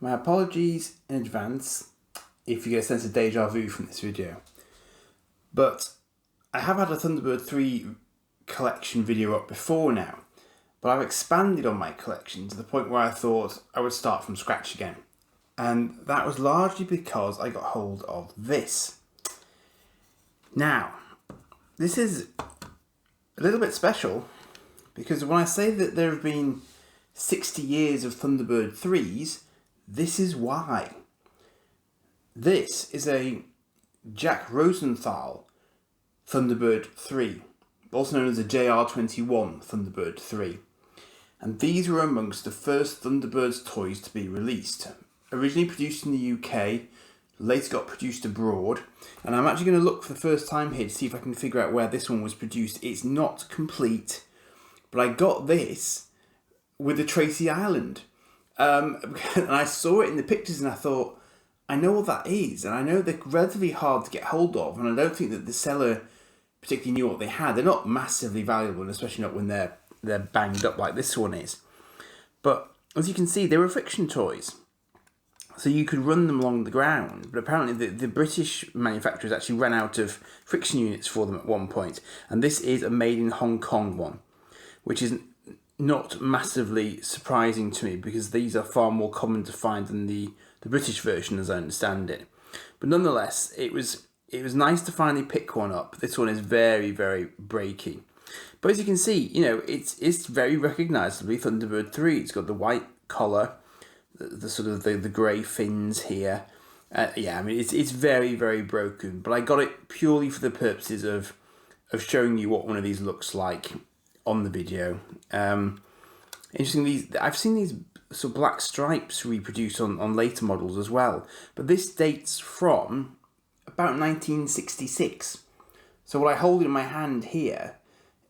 My apologies in advance if you get a sense of deja vu from this video. But I have had a Thunderbird 3 collection video up before now, but I've expanded on my collection to the point where I thought I would start from scratch again. And that was largely because I got hold of this. Now, this is a little bit special because when I say that there have been 60 years of Thunderbird 3s, this is why. This is a Jack Rosenthal Thunderbird 3, also known as a JR21 Thunderbird 3. And these were amongst the first Thunderbird's toys to be released. Originally produced in the UK, later got produced abroad. And I'm actually going to look for the first time here to see if I can figure out where this one was produced. It's not complete, but I got this with the Tracy Island. And I saw it in the pictures and I thought, I know what that is. And I know they're relatively hard to get hold of. And I don't think that the seller particularly knew what they had. They're not massively valuable, especially not when they're banged up like this one is. But as you can see, they were friction toys. So you could run them along the ground. But apparently the British manufacturers actually ran out of friction units for them at one point. And this is a made in Hong Kong one, which is not massively surprising to me because these are far more common to find than the British version as I understand it. But nonetheless, it was nice to finally pick one up. This one is very, very breaky. But as you can see, you know, it's very recognisably Thunderbird 3. It's got the white collar, the sort of the grey fins here. Yeah, I mean, it's very, very broken. But I got it purely for the purposes of showing you what one of these looks like on the video. Interesting, I've seen these sort of black stripes reproduced on later models as well. But this dates from about 1966. So what I hold in my hand here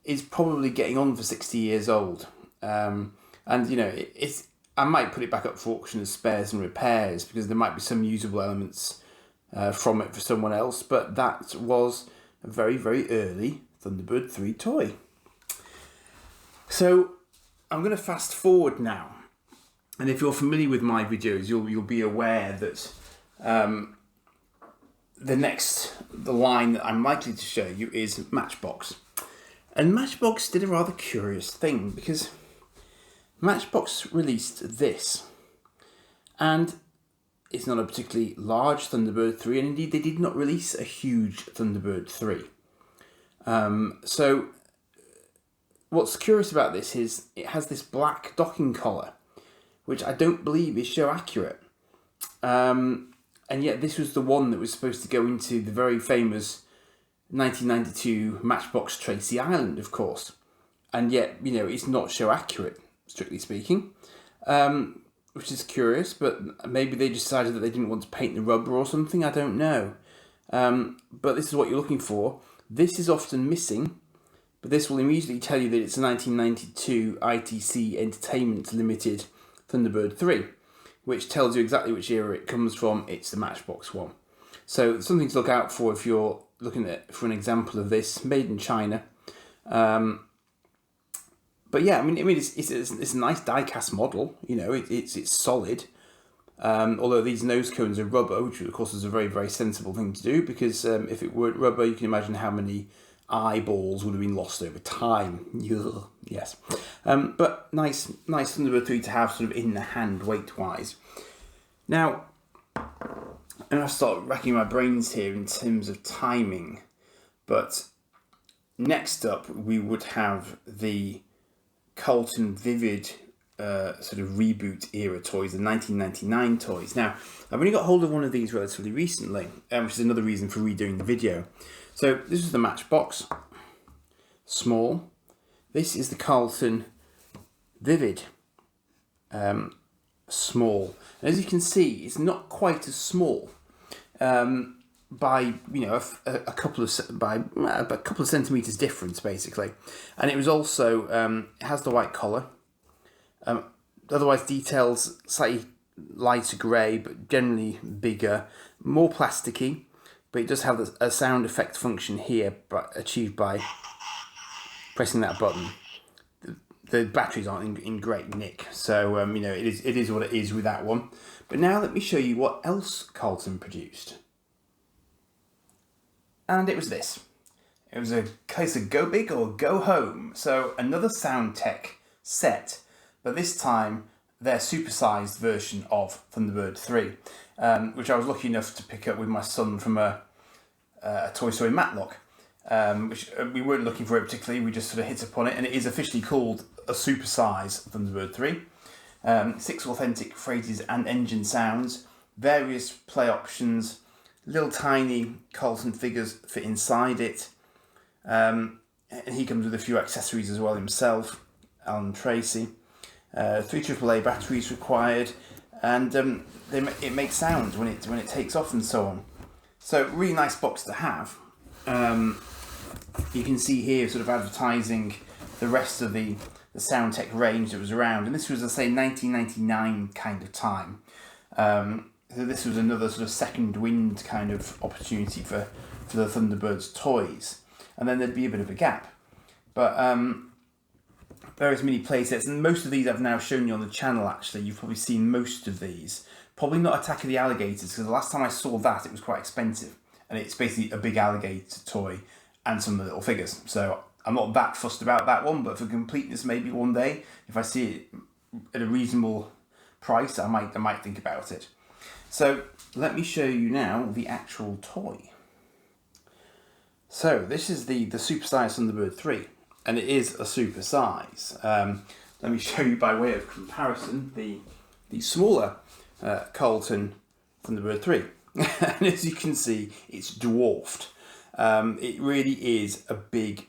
is probably getting on for 60 years old. And, you know, I might put it back up for auction as spares and repairs because there might be some usable elements from it for someone else. But that was a very, very early Thunderbird 3 toy. So I'm going to fast forward now. And if you're familiar with my videos, you'll be aware that the line that I'm likely to show you is Matchbox. And Matchbox did a rather curious thing because Matchbox released this. And it's not a particularly large Thunderbird 3, and indeed they did not release a huge Thunderbird 3. So what's curious about this is it has this black docking collar, which I don't believe is show accurate. And yet this was the one that was supposed to go into the very famous 1992 Matchbox Tracy Island, of course. And yet, you know, it's not show accurate, strictly speaking, which is curious, but maybe they decided that they didn't want to paint the rubber or something, I don't know. But this is what you're looking for. This is often missing, but this will immediately tell you that it's a 1992 ITC Entertainment Limited Thunderbird 3, which tells you exactly which era it comes from. It's the Matchbox one. So something to look out for if you're looking for an example of this, made in China. But yeah, I mean, it's a nice die-cast model. You know, it's solid. Although these nose cones are rubber, which of course is a very, very sensible thing to do because if it weren't rubber, you can imagine how many eyeballs would have been lost over time. Ugh, yes. But nice Thunderbird 3 to have sort of in the hand weight-wise. Now, and I start racking my brains here in terms of timing, but next up we would have the Carlton Vivid sort of reboot era toys, the 1999 toys. Now, I've only got hold of one of these relatively recently, which is another reason for redoing the video. So this is the Matchbox, small. This is the Carlton Vivid, small. And as you can see, it's not quite as small by, you know, a couple of centimeters difference basically. And it was also it has the white collar. Otherwise, details slightly lighter grey, but generally bigger, more plasticky. But it does have a sound effect function here, but achieved by pressing that button. the batteries aren't in great nick. So you know, it is what it is with that one. But now let me show you what else Carlton produced. And it was this. It was a case of go big or go home. So another Soundtech set, but this time their supersized version of Thunderbird 3, which I was lucky enough to pick up with my son from a Toy Story Matlock, which we weren't looking for it particularly, we just sort of hit upon it, and it is officially called a supersized Thunderbird 3. 6 authentic phrases and engine sounds, various play options, little tiny Carlton figures fit inside it, and he comes with a few accessories as well himself, Alan Tracy. 3 AAA batteries required, and it makes sounds when it takes off and so on. So really nice box to have. You can see here sort of advertising the rest of the Soundtech range that was around, and this was, I say, 1999 kind of time. So this was another sort of second wind kind of opportunity for the Thunderbird's toys, and then there'd be a bit of a gap. But various mini playsets, and most of these I've now shown you on the channel. Actually, you've probably seen most of these. Probably not Attack of the Alligators, because the last time I saw that it was quite expensive, and it's basically a big alligator toy and some little figures. So I'm not that fussed about that one, but for completeness, maybe one day if I see it at a reasonable price, I might think about it. So let me show you now the actual toy. So this is the supersize Thunderbird 3, and it is a super size. Let me show you by way of comparison the smaller Carlton Thunderbird 3. And as you can see, it's dwarfed. It really is a big,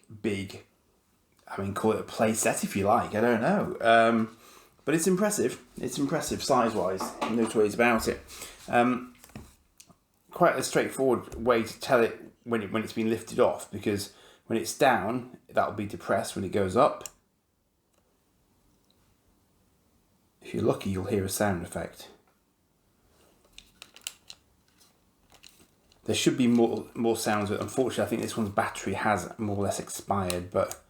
I mean, call it a play set if you like, I don't know. But it's impressive. It's impressive size-wise, no two ways about it. Quite a straightforward way to tell it when it's been lifted off, because when it's down, that'll be depressed. When it goes up, if you're lucky, you'll hear a sound effect. There should be more sounds, but unfortunately I think this one's battery has more or less expired, but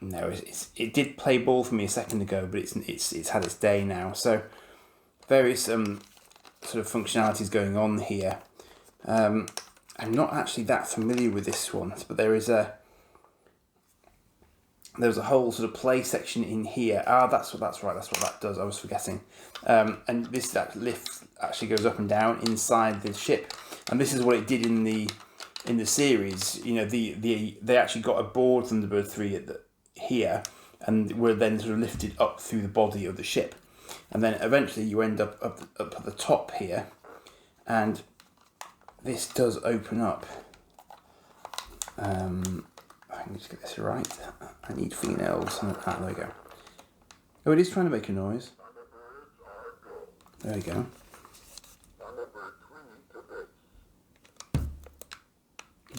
no, it did play ball for me a second ago, but it's had its day now. So various sort of functionalities going on here. I'm not actually that familiar with this one, but there's a whole sort of play section in here. That's what that does. I was forgetting. And that lift actually goes up and down inside the ship, and this is what it did in the series. You know, they actually got aboard Thunderbird 3 here, and were then sort of lifted up through the body of the ship, and then eventually you end up at the top here, and this does open up. I can just get this right. I need fingernails. There we go. Oh, it is trying to make a noise. There we go.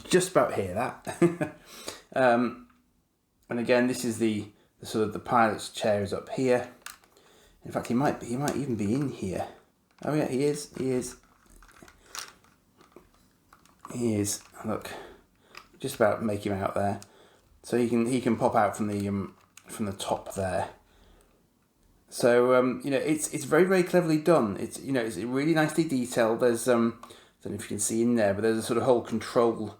Just about hear that. And again, this is the sort of the pilot's chair is up here. In fact, he might even be in here. Oh yeah, he is. Look, just about make him out there. So he can pop out from the top there. So you know, it's very, very cleverly done. It's really nicely detailed. There's I don't know if you can see in there, but there's a sort of whole control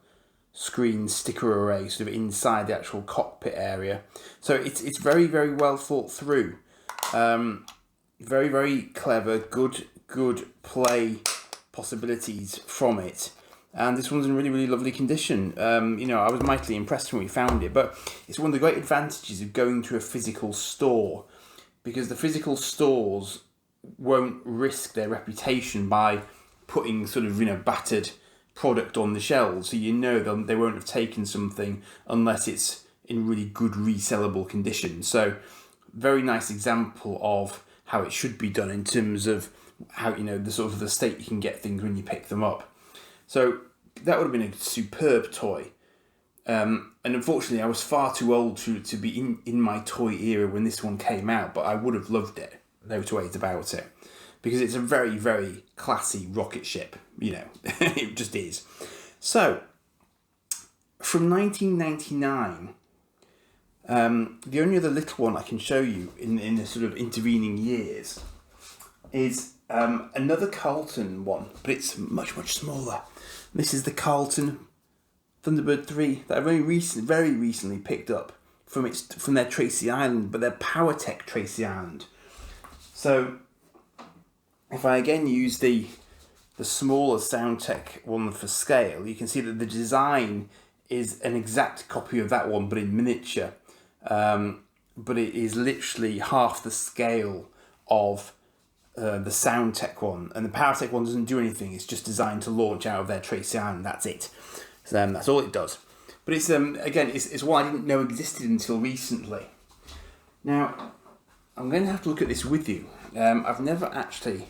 screen sticker array sort of inside the actual cockpit area. So it's very, very well thought through. Very, very clever, good play possibilities from it. And this one's in really, really lovely condition. You know, I was mightily impressed when we found it, but it's one of the great advantages of going to a physical store, because the physical stores won't risk their reputation by putting sort of, you know, battered product on the shelves. So you know they won't have taken something unless it's in really good resellable condition. So very nice example of how it should be done in terms of how, you know, the sort of the state you can get things when you pick them up. So that would have been a superb toy. And unfortunately, I was far too old to be in my toy era when this one came out, but I would have loved it. No two ways about it. Because it's a very, very classy rocket ship, you know. It just is. So, from 1999, The only other little one I can show you in the sort of intervening years is another Carlton one, but it's much, much smaller. This is the Carlton Thunderbird 3 that I've very recently picked up from their Tracy Island, but their PowerTech Tracy Island. So if I again use the smaller Soundtech one for scale, you can see that the design is an exact copy of that one, but in miniature. But it is literally half the scale of the Soundtech one, and the PowerTech one doesn't do anything. It's just designed to launch out of their Tracy Island. That's it. So that's all it does. But it's again, it's one I didn't know existed until recently. Now, I'm going to have to look at this with you. I've never actually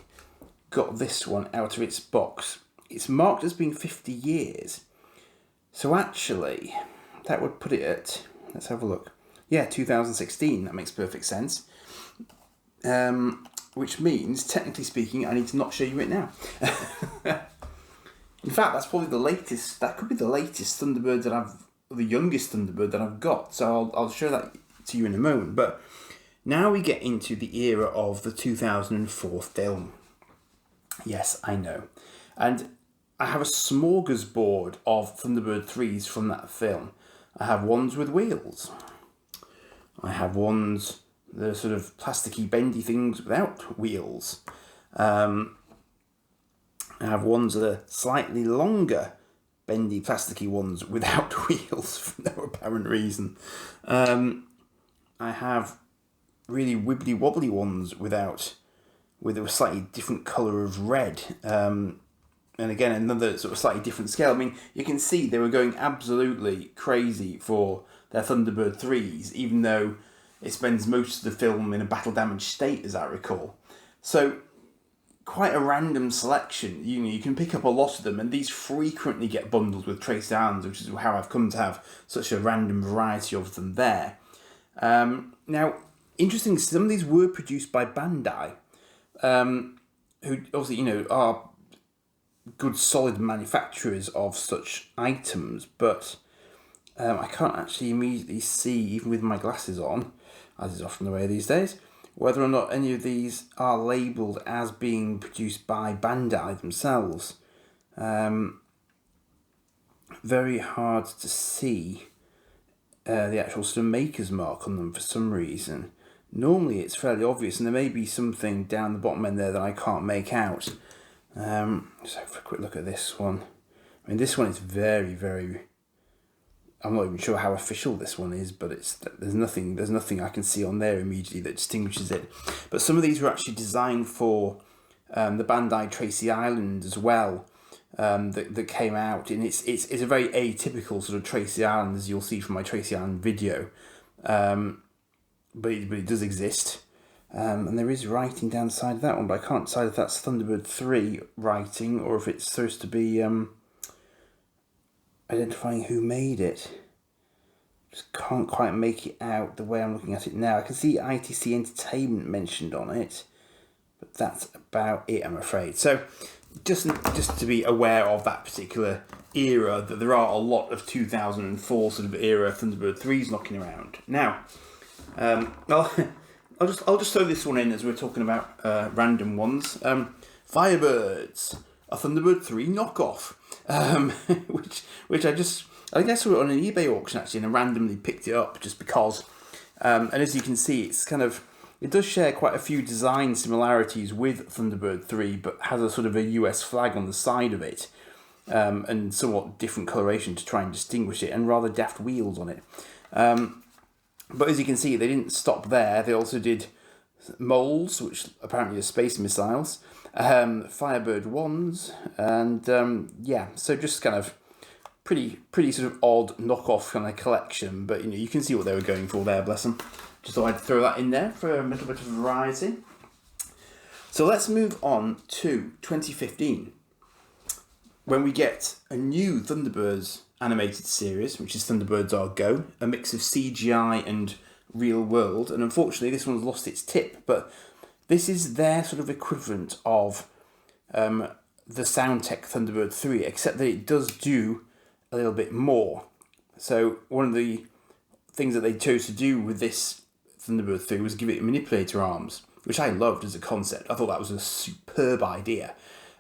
got this one out of its box. It's marked as being 50 years. So actually, that would put it at, let's have a look. Yeah, 2016. That makes perfect sense. Which means, technically speaking, I need to not show you it now. In fact, that's probably the latest. That could be the latest Thunderbird the youngest Thunderbird that I've got. So I'll show that to you in a moment. But now we get into the era of the 2004 film. Yes, I know. And I have a smorgasbord of Thunderbird 3s from that film. I have ones with wheels. I have ones, the sort of plasticky, bendy things without wheels. I have ones that are slightly longer, bendy, plasticky ones without wheels for no apparent reason. I have really wibbly wobbly ones with a slightly different colour of red. And again, another sort of slightly different scale. I mean, you can see they were going absolutely crazy for their Thunderbird 3s, even though it spends most of the film in a battle-damaged state, as I recall. So, quite a random selection. You can pick up a lot of them, and these frequently get bundled with Tracy Islands, which is how I've come to have such a random variety of them there. Now, interesting, some of these were produced by Bandai, who obviously, are good, solid manufacturers of such items, but I can't actually immediately see, even with my glasses on, as is often the way these days, whether or not any of these are labelled as being produced by Bandai themselves. Very hard to see the actual sort of maker's mark on them for some reason. Normally it's fairly obvious, and there may be something down the bottom end there that I can't make out. Just have a quick look at this one. I mean, this one is very, very... I'm not even sure how official this one is, but there's nothing I can see on there immediately that distinguishes it. But some of these were actually designed for the Bandai Tracy Island as well, that came out, and it's a very atypical sort of Tracy Island, as you'll see from my Tracy Island video, but it does exist, and there is writing down the side of that one, but I can't decide if that's Thunderbird 3 writing or if it's supposed to be identifying who made it. Just can't quite make it out the way I'm looking at it now. I can see ITC Entertainment mentioned on it, but that's about it, I'm afraid. So just to be aware of that particular era, that there are a lot of 2004 sort of era Thunderbird 3s knocking around. Now, I'll just throw this one in as we're talking about random ones. Firebirds, a Thunderbird 3 knockoff. Which I think I saw it on an eBay auction actually, and I randomly picked it up just because. And as you can see, it does share quite a few design similarities with Thunderbird 3, but has a sort of a US flag on the side of it, and somewhat different coloration to try and distinguish it, and rather daft wheels on it. But as you can see, they didn't stop there. They also did moles, which apparently are space missiles, Firebird wands, and so just kind of pretty sort of odd knockoff kind of collection, but you can see what they were going for there, bless them. Just thought I'd throw that in there for a little bit of variety. So let's move on to 2015, when we get a new Thunderbirds animated series, which is Thunderbirds Are Go, a mix of CGI and real world, and unfortunately this one's lost its tip, but this is their sort of equivalent of the Soundtech Thunderbird 3, except that it does do a little bit more. So one of the things that they chose to do with this Thunderbird 3 was give it manipulator arms, which I loved as a concept. I thought that was a superb idea.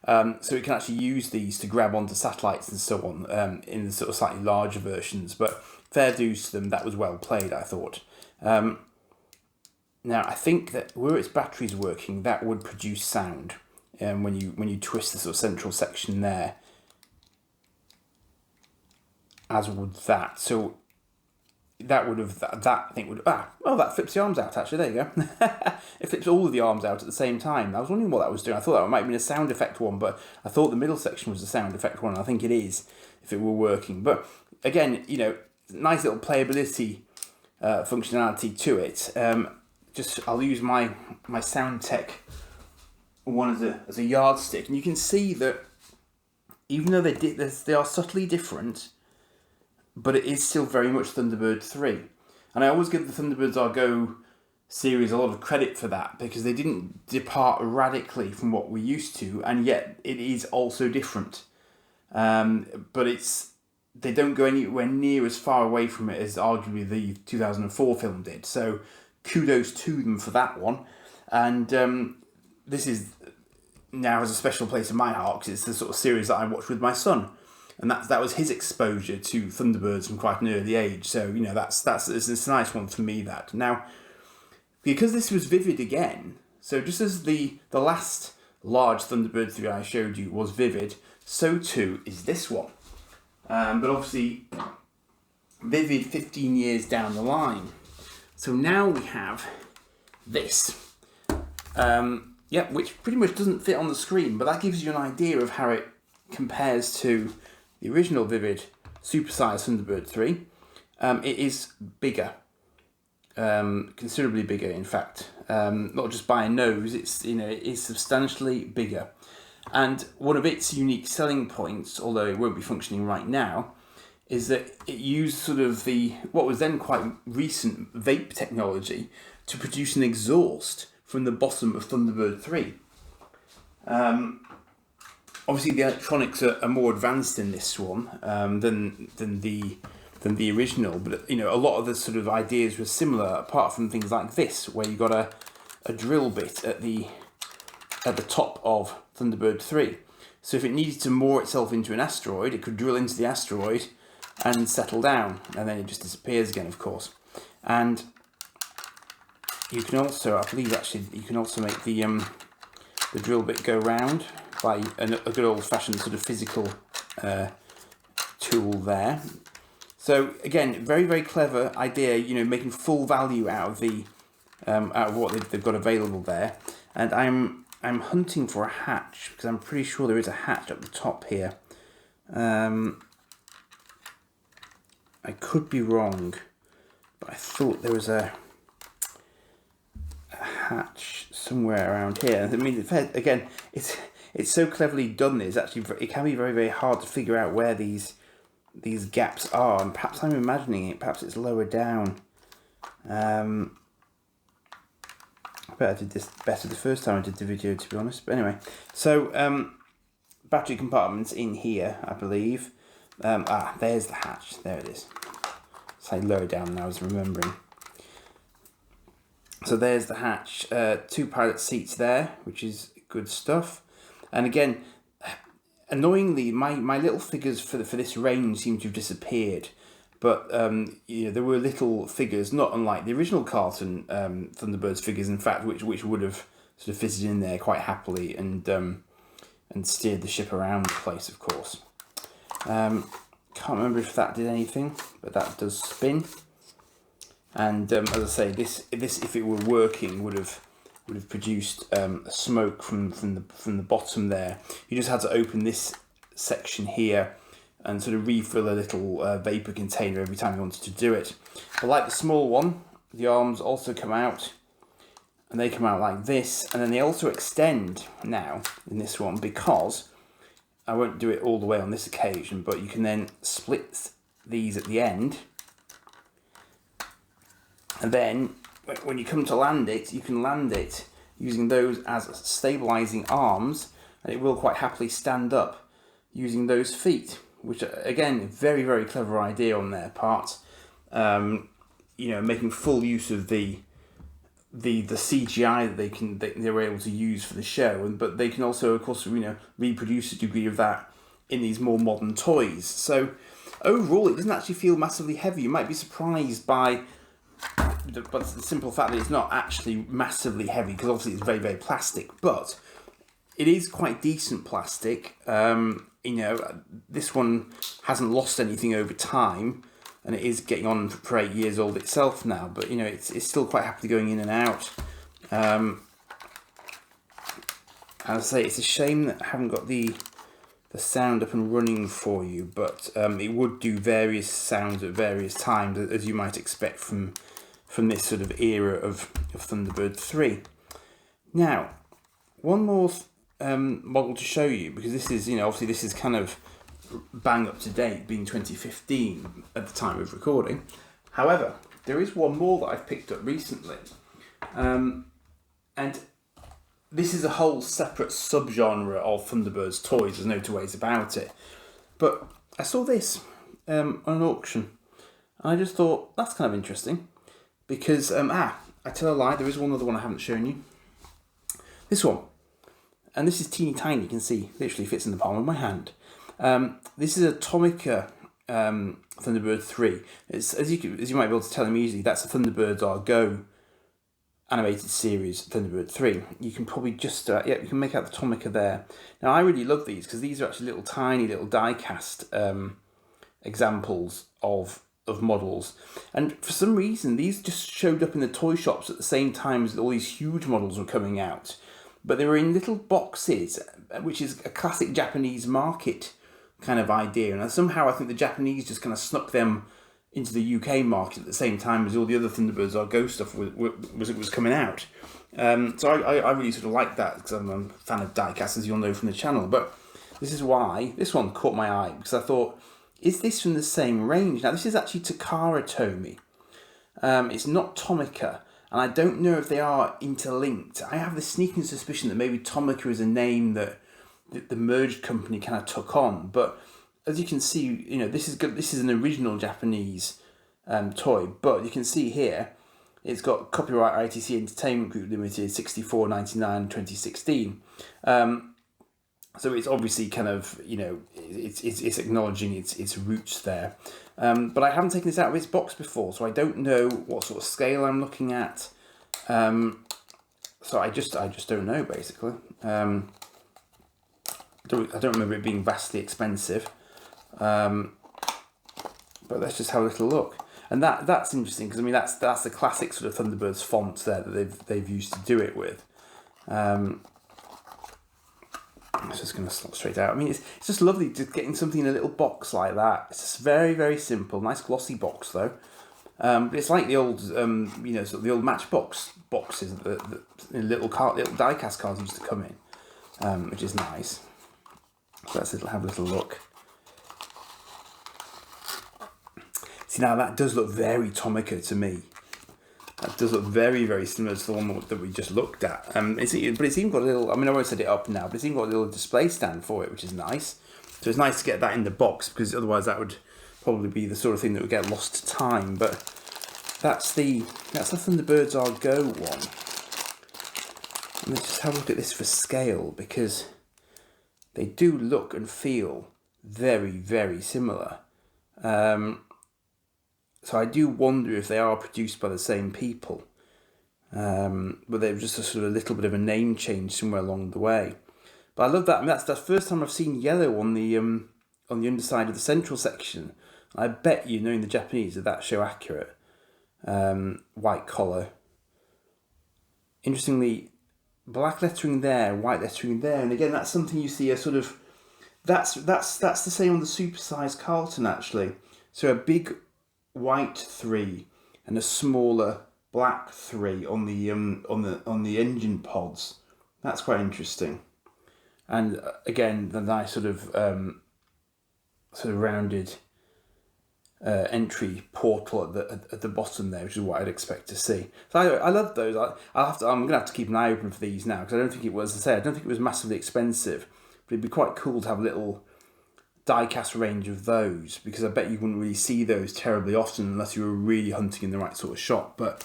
So it can actually use these to grab onto satellites and so on in the sort of slightly larger versions. But fair dues to them, that was well played, I thought. Now, I think that were its batteries working, that would produce sound when you twist the sort of central section there, as would that. So that would have, that I think would, that flips the arms out actually, there you go. It flips all of the arms out at the same time. I was wondering what that was doing. I thought that might have been a sound effect one, but I thought the middle section was a sound effect one, and I think it is, if it were working. But again, you know, nice little playability functionality to it. I'll use my Sound Tech one as a yardstick, and you can see that even though they are subtly different, but it is still very much Thunderbird 3. And I always give the Thunderbirds Go series a lot of credit for that, because they didn't depart radically from what we're used to, and yet it is also different. But they don't go anywhere near as far away from it as arguably the 2004 film did. So kudos to them for that one. And this is now has a special place in my heart, because it's the sort of series that I watched with my son. And that was his exposure to Thunderbirds from quite an early age. So, you know, it's a nice one for me, that. Now, because this was Vivid again, so just as the last large Thunderbird 3 I showed you was Vivid, so too is this one. But obviously, Vivid 15 years down the line. So now we have this. Which pretty much doesn't fit on the screen, but that gives you an idea of how it compares to the original Vivid supersized Thunderbird 3. It is bigger, considerably bigger, in fact. Not just by a nose, it is substantially bigger. And one of its unique selling points, although it won't be functioning right now, is that it used sort of what was then quite recent vape technology to produce an exhaust from the bottom of Thunderbird 3. Obviously, the electronics are more advanced in this one than the original, but you know, a lot of the sort of ideas were similar, apart from things like this, where you got a drill bit at the top of Thunderbird 3. So if it needed to moor itself into an asteroid, it could drill into the asteroid and settle down, and then it just disappears again, of course. And you can also, I believe actually, you can also make the drill bit go round by a good old-fashioned sort of physical tool there. So again, very, very clever idea, you know, making full value out of what they've got available there. And I'm hunting for a hatch, because I'm pretty sure there is a hatch up the top here. I could be wrong, but I thought there was a hatch somewhere around here. I mean, again, it's so cleverly done that it can be very, very hard to figure out where these gaps are, and perhaps I'm imagining it. Perhaps it's lower down. I bet I did this better the first time I did the video, to be honest. But anyway, so battery compartments in here, I believe. There's the hatch. There it is. Slightly lower down now, I was remembering. So there's the hatch. 2 pilot seats there, which is good stuff. And again, annoyingly, my little figures for this range seem to have disappeared. But you know, there were little figures, not unlike the original Carlton Thunderbirds figures, in fact, which would have sort of fitted in there quite happily and steered the ship around the place, of course. Can't remember if that did anything, but that does spin. And as I say, this if it were working would have produced smoke from the bottom there. You just had to open this section here and sort of refill a little vapor container every time you wanted to do it. But like the small one, the arms also come out, and they come out like this, and then they also extend now in this one, because I won't do it all the way on this occasion, but you can then split these at the end, and then when you come to land it, you can land it using those as stabilising arms, and it will quite happily stand up using those feet, which again, very, very clever idea on their part. making full use of the CGI that they were able to use for the show, but they can also, of course, reproduce a degree of that in these more modern toys. So overall, it doesn't actually feel massively heavy. You might be surprised by the simple fact that it's not actually massively heavy, because obviously it's very, very plastic, but it is quite decent plastic. This one hasn't lost anything over time, and it is getting on for 8 years old itself now, but it's still quite happily going in and out. As I say, it's a shame that I haven't got the sound up and running for you, but it would do various sounds at various times, as you might expect from this sort of era of Thunderbird 3. Now, one more model to show you, because this is, obviously this is kind of bang up to date, being 2015 at the time of recording. However, there is one more that I've picked up recently, and this is a whole separate subgenre of Thunderbird's toys. There's no two ways about it. But I saw this on an auction, and I just thought that's kind of interesting, because I tell a lie, there is one other one I haven't shown you. This one, and this is teeny tiny. You can see, literally fits in the palm of my hand. This is a Tomica Thunderbird 3. It's, as you might be able to tell immediately, that's a Thunderbirds Are Go animated series, Thunderbird 3. You can probably just, you can make out the Tomica there. Now, I really love these, because these are actually tiny little die-cast examples of models. And for some reason, these just showed up in the toy shops at the same time as all these huge models were coming out. But they were in little boxes, which is a classic Japanese market kind of idea. And somehow I think the Japanese just kind of snuck them into the UK market at the same time as all the other Thunderbirds Are Go stuff was coming out. So I really sort of like that, because I'm a fan of diecast, as you'll know from the channel. But this is why this one caught my eye, because I thought, is this from the same range? Now, this is actually Takara Tomy. It's not Tomica, and I don't know if they are interlinked. I have the sneaking suspicion that maybe Tomica is a name that the merged company kind of took on. But as you can see, this is good. This is an original Japanese toy, but you can see here it's got copyright ITC Entertainment Group Limited, 64.99 2016. So it's obviously kind of, it's acknowledging its roots there. But I haven't taken this out of its box before, so I don't know what sort of scale I'm looking at. So I just don't know, basically. I don't remember it being vastly expensive. But let's just have a little look. And that's interesting, because that's the classic sort of Thunderbirds font there that they've used to do it with. It's just going to slot straight out. it's just lovely just getting something in a little box like that. It's just very, very simple. Nice glossy box though. But it's like the old, sort of the old Matchbox boxes that little die-cast cards used to come in, which is nice. So let's have a little look. See, now that does look very Tomica to me. That does look very, very similar to the one that we just looked at. But it's even got a little, I won't set it up now, but it's even got a little display stand for it, which is nice. So it's nice to get that in the box, because otherwise that would probably be the sort of thing that would get lost to time. But that's the Thunderbirds Are Go one. And let's just have a look at this for scale, because they do look and feel very, very similar. So I do wonder if they are produced by the same people, but they're just a sort of little bit of a name change somewhere along the way. But I love that. That's the first time I've seen yellow on the underside of the central section. I bet you, knowing the Japanese, that show accurate. White collar. Interestingly, black lettering there, white lettering there, and again that's something you see a sort of. That's the same on the supersized Carlton actually. So a big white 3 and a smaller black 3 on the engine pods. That's quite interesting. And again, the nice sort of rounded entry portal at the bottom there, which is what I'd expect to see. So I love those. I'm gonna have to keep an eye open for these now, because I don't think it was massively expensive, but it'd be quite cool to have a little die-cast range of those, because I bet you wouldn't really see those terribly often unless you were really hunting in the right sort of shot. But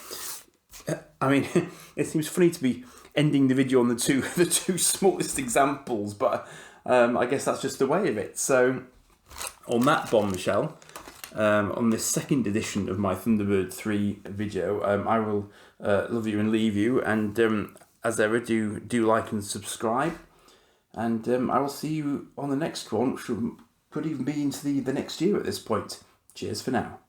I mean, it seems funny to be ending the video on the two smallest examples, but I guess that's just the way of it. So on that bombshell, on this second edition of my Thunderbird 3 video, I will love you and leave you, and as ever, do like and subscribe, and I will see you on the next one, which could even be into the next year at this point. Cheers for now.